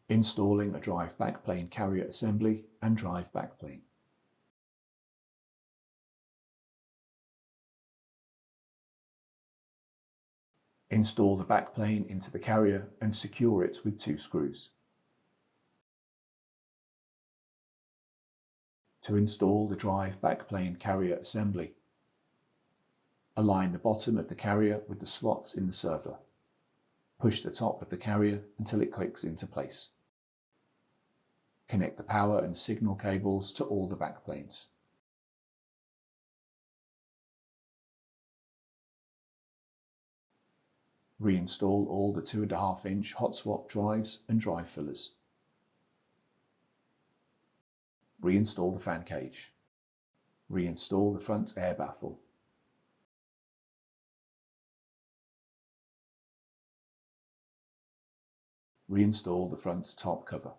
Installing a drive backplane carrier assembly and drive backplane. Install the backplane into the carrier and secure it with 2 screws. To install the drive backplane carrier assembly, align the bottom of the carrier with the slots in the server. Push the top of the carrier until it clicks into place. Connect the power and signal cables to all the backplanes. Reinstall all the 2.5-inch hot swap drives and drive fillers. Reinstall the fan cage. Reinstall the front air baffle. Reinstall the front top cover.